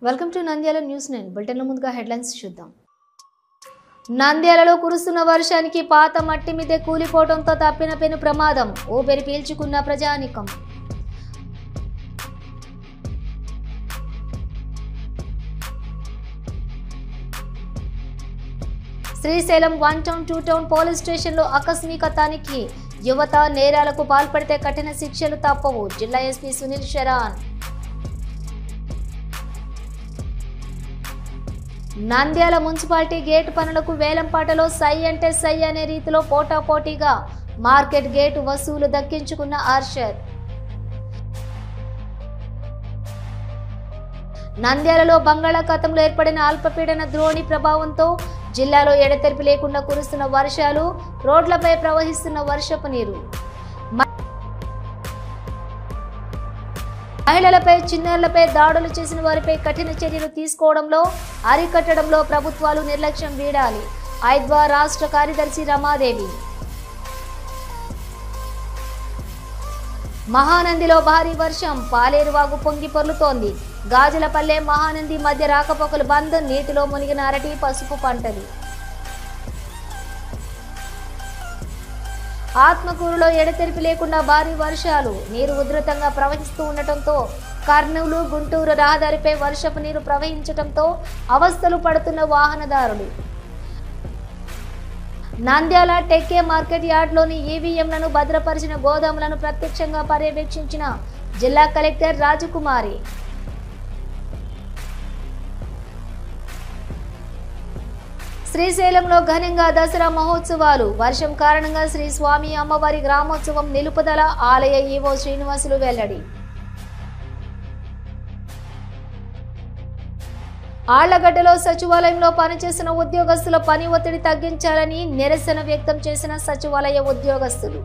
Welcome to Nandyal news 9 బులెటిన్లో ముందుగా headlines చూద్దాం. నంద్యాలలో కురుస్తున్న వర్షానికి పాత మట్టి మీదే కూలిపోవడంతో తప్పిన పెను ప్రమాదం. ఊపిరి పీల్చుకున్న ప్రజానికం. శ్రీశైలం 1 టౌన్ 2 టౌన్ పోలీస్ స్టేషన్లో ఆకస్మిక తనిఖీ. యువత నేరాలకు పాల్పడితే కఠిన శిక్షలు తప్పవు. జిల్లా SP Sunil Sharan. Nandyal municipality gate పనులకు వేలంపాటలో సై అంటే సై అనే రీతిలో పోటాపోటీగా మార్కెట్ గేటు వసూలు దక్కించుకున్న అర్షద్. నంద్యాలలో బంగాళాఖాతంలో ఏర్పడిన అల్పపీడన ద్రోణి ప్రభావంతో జిల్లాలో ఎడతెరిపి లేకుండా కురుస్తున్న వర్షాలు, రోడ్లపై ప్రవహిస్తున్న వర్షపు నీరు. మహిళలపై, చిన్నారులపై దాడులు చేసిన వారిపై కఠిన చర్యలు తీసుకోవడంలో, అరికట్టడంలో ప్రభుత్వాలు నిర్లక్ష్యం వీడాలి. ఐద్వా రాష్ట్ర కార్యదర్శి రమాదేవి. మహానందిలో భారీ వర్షం, పాలేరువాగు పొంగి పొర్లుతోంది. గాజులపల్లె మహానంది మధ్య రాకపోకలు బంద్. నీటిలో మునిగిన అరటి, పసుపు పంటలు. ఆత్మకూరులో ఎడతెరిపి లేకుండా భారీ వర్షాలు, నీరు ఉధృతంగా ప్రవహిస్తూ ఉండటంతో కర్నూలు, గుంటూరు రహదారిపై వర్షపు నీరు ప్రవహించడంతో అవస్థలు పడుతున్న వాహనదారులు. నంద్యాల టెక్కే మార్కెట్ యార్డ్లోని ఈవీఎంలను భద్రపరిచిన గోదాములను ప్రత్యక్షంగా పర్యవేక్షించిన జిల్లా కలెక్టర్ రాజకుమారి. శ్రీశైలంలో ఘనంగా దసరా మహోత్సవాలు. వర్షం కారణంగా శ్రీ స్వామి అమ్మవారి గ్రామోత్సవం నిలుపుదల. ఆలయ ఈవో శ్రీనివాసులు వెల్లడి. ఆళ్లగడ్డలో సచివాలయంలో పనిచేసిన ఉద్యోగస్తుల పని ఒత్తిడి తగ్గించాలని నిరసన వ్యక్తం చేసిన సచివాలయ ఉద్యోగస్తులు.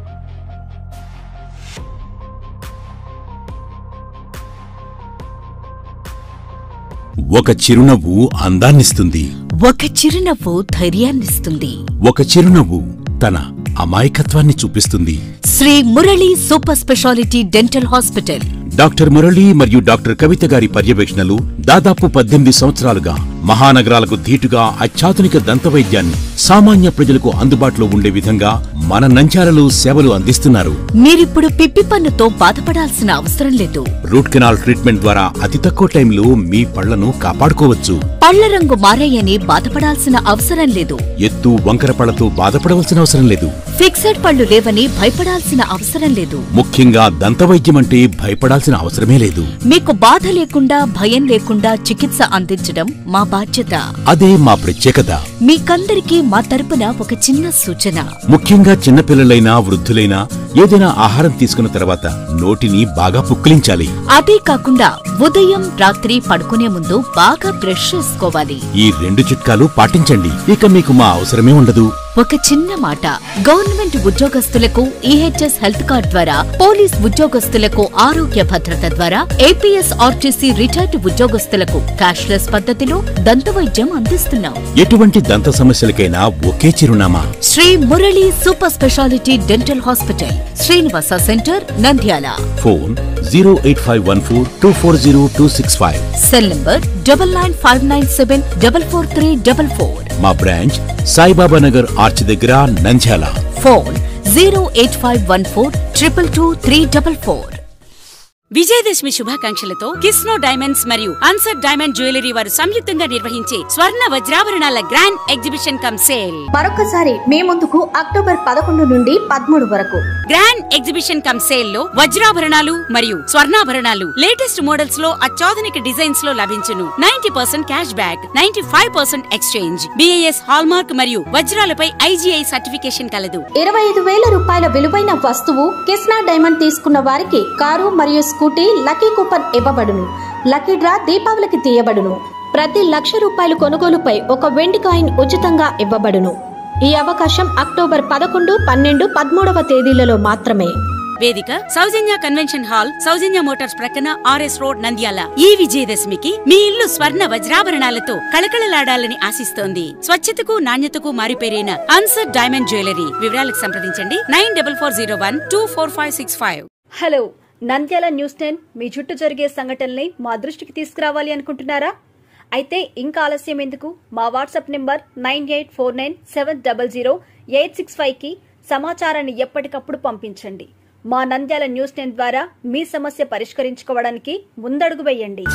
ఒక చిరునవ్వు అందాన్నిస్తుంది. ఒక చిరునవ్వు ధైర్యాన్నిస్తుంది. ఒక చిరునవ్వు తన అమాయకత్వాన్ని చూపిస్తుంది. Shri Murali super speciality dental hospital. Doctor Murali మరియు డాక్టర్ కవిత గారి పర్యవేక్షణలు దాదాపు 18 సంవత్సరాలుగా మహానగరాలకు ధీటుగా అత్యాధునిక దంతవైద్యాన్ని సామాన్య ప్రజలకు అందుబాటులో ఉండే విధంగా మన నంద్యాలలో సేవలు అందిస్తున్నారు. మీరిప్పుడు పిప్పి పన్నుతో బాధపడాల్సిన అవసరం లేదు. రూట్ కెనాల్ ట్రీట్మెంట్ ద్వారా అతి తక్కువ టైంలో మీ పళ్లను కాపాడుకోవచ్చు. పళ్ల రంగు మారాయని బాధపడాల్సిన అవసరం లేదు. ఎత్తు వంకర పళ్లతో బాధపడవలసిన అవసరం లేదు. ఫిక్సెడ్ పళ్లు లేవని భయపడాల్సిన అవసరం లేదు. ముఖ్యంగా దంతవైద్యం అంటే భయపడాల్సిన అవసరమే లేదు. మీకు బాధ లేకుండా, భయం లేకుండా చికిత్స అందించడం మా బాధ్యత. అదే మా ప్రత్యేకత. మీకందరికీ మా తరపున ఒక చిన్న సూచన. ముఖ్యంగా చిన్నపిల్లలైనా, వృద్ధులైనా ఏదైనా ఆహారం తీసుకున్న తర్వాత నోటిని బాగా పుక్కిలించాలి. అదే కాకుండా ఉదయం, రాత్రి పడుకునే ముందు బాగా బ్రష్ చేసుకోవాలి. ఈ 2 చిట్కాలు పాటించండి. ఇక మీకు మా అవసరమే ఉండదు. ఒక చిన్న మాట. గవర్నమెంట్ ఉద్యోగస్తులకు ఈహెచ్ఎస్ హెల్త్ కార్డ్ ద్వారా, పోలీస్ ఉద్యోగస్తులకు ఆరోగ్య భద్రత ద్వారా, ఏపీఎస్ ఆర్టీసీ రిటైర్డ్ ఉద్యోగస్తులకు క్యాష్లెస్ పద్ధతిలో దంతవైద్యం అందిస్తున్నాం. ఎటువంటి దంత సమస్యలకైనా ఒకే చిరునామా. Shri Murali super speciality dental hospital, Srinivasa centre, Nandyal. Phone 08514240265. Cell number 9959744344. మా బ్రాంచ్ సాయిబాబా నగర్ ఆర్చ్ దగ్గర, నంద్యాల. ఫోన్ 08514222344. విజయదశమి శుభాకాంక్షలతో కిస్నో డైమండ్స్ మరియు అన్సర్ డైమండ్ జ్యువెలరీ వారు సంయుక్తంగా నిర్వహించే స్వర్ణ వజ్రాభరణాల గ్రాండ్ ఎగ్జిబిషన్ కమ్ సేల్ మరొకసారి మే ముందుకు అక్టోబర్ 11 నుండి 13 వరకు గ్రాండ్ ఎగ్జిబిషన్ కమ్ సేల్ లో వజ్రాభరణాలు మరియు స్వర్ణాభరణాలు లేటెస్ట్ మోడల్స్ లో అత్యాధునిక డిజైన్స్ లో లభించును. 90% cash back, 95% exchange, BIS hallmark మరియు వజ్రాలపై IGI సర్టిఫికేషన్ కలదు. 25,000 రూపాయల విలువైన వస్తువు కిస్నా డైమండ్ తీసుకున్న వారికి కారు మరియు స్కూటీ లక్కీ కూపన్ ఇవ్వబడును. లక్కీ డ్రా దీపావళికి తీయబడును. ప్రతి ₹1,00,000 కొనుగోలుపై ఒక వెండి కాయిన్ ఉచితంగా ఇవ్వబడును. ఈ అవకాశం అక్టోబర్ 11, 12, 13వ తేదీలలో మాత్రమే. వేదిక సౌజన్య కన్వెన్షన్ హాల్, సౌజన్య మోటార్స్ ప్రక్కన, RS రోడ్, నంద్యాల. ఈ విజయదశమికి మీ ఇల్లు స్వర్ణ వజ్రాభరణాలతో కళకళలాడాలని ఆశిస్తోంది. స్వచ్ఛతకు, నాణ్యతకు మారిపేరైన అన్సర్ డైమండ్ జ్యువెలరీ. వివరాలకు సంప్రదించండి 9440124565. హలో, నంద్యాల న్యూస్ 10 మీ చుట్టూ జరిగే సంఘటనల్ని మా దృష్టికి తీసుకురావాలి అనుకుంటున్నారా? అయితే ఇంకా ఆలస్యం ఎందుకు? మా వాట్సాప్ నెంబర్ 9849700865కి సమాచారాన్ని ఎప్పటికప్పుడు పంపించండి. మా నంద్యాల న్యూస్ 10 ద్వారా మీ సమస్య పరిష్కరించుకోవడానికి ముందడుగు వేయండి.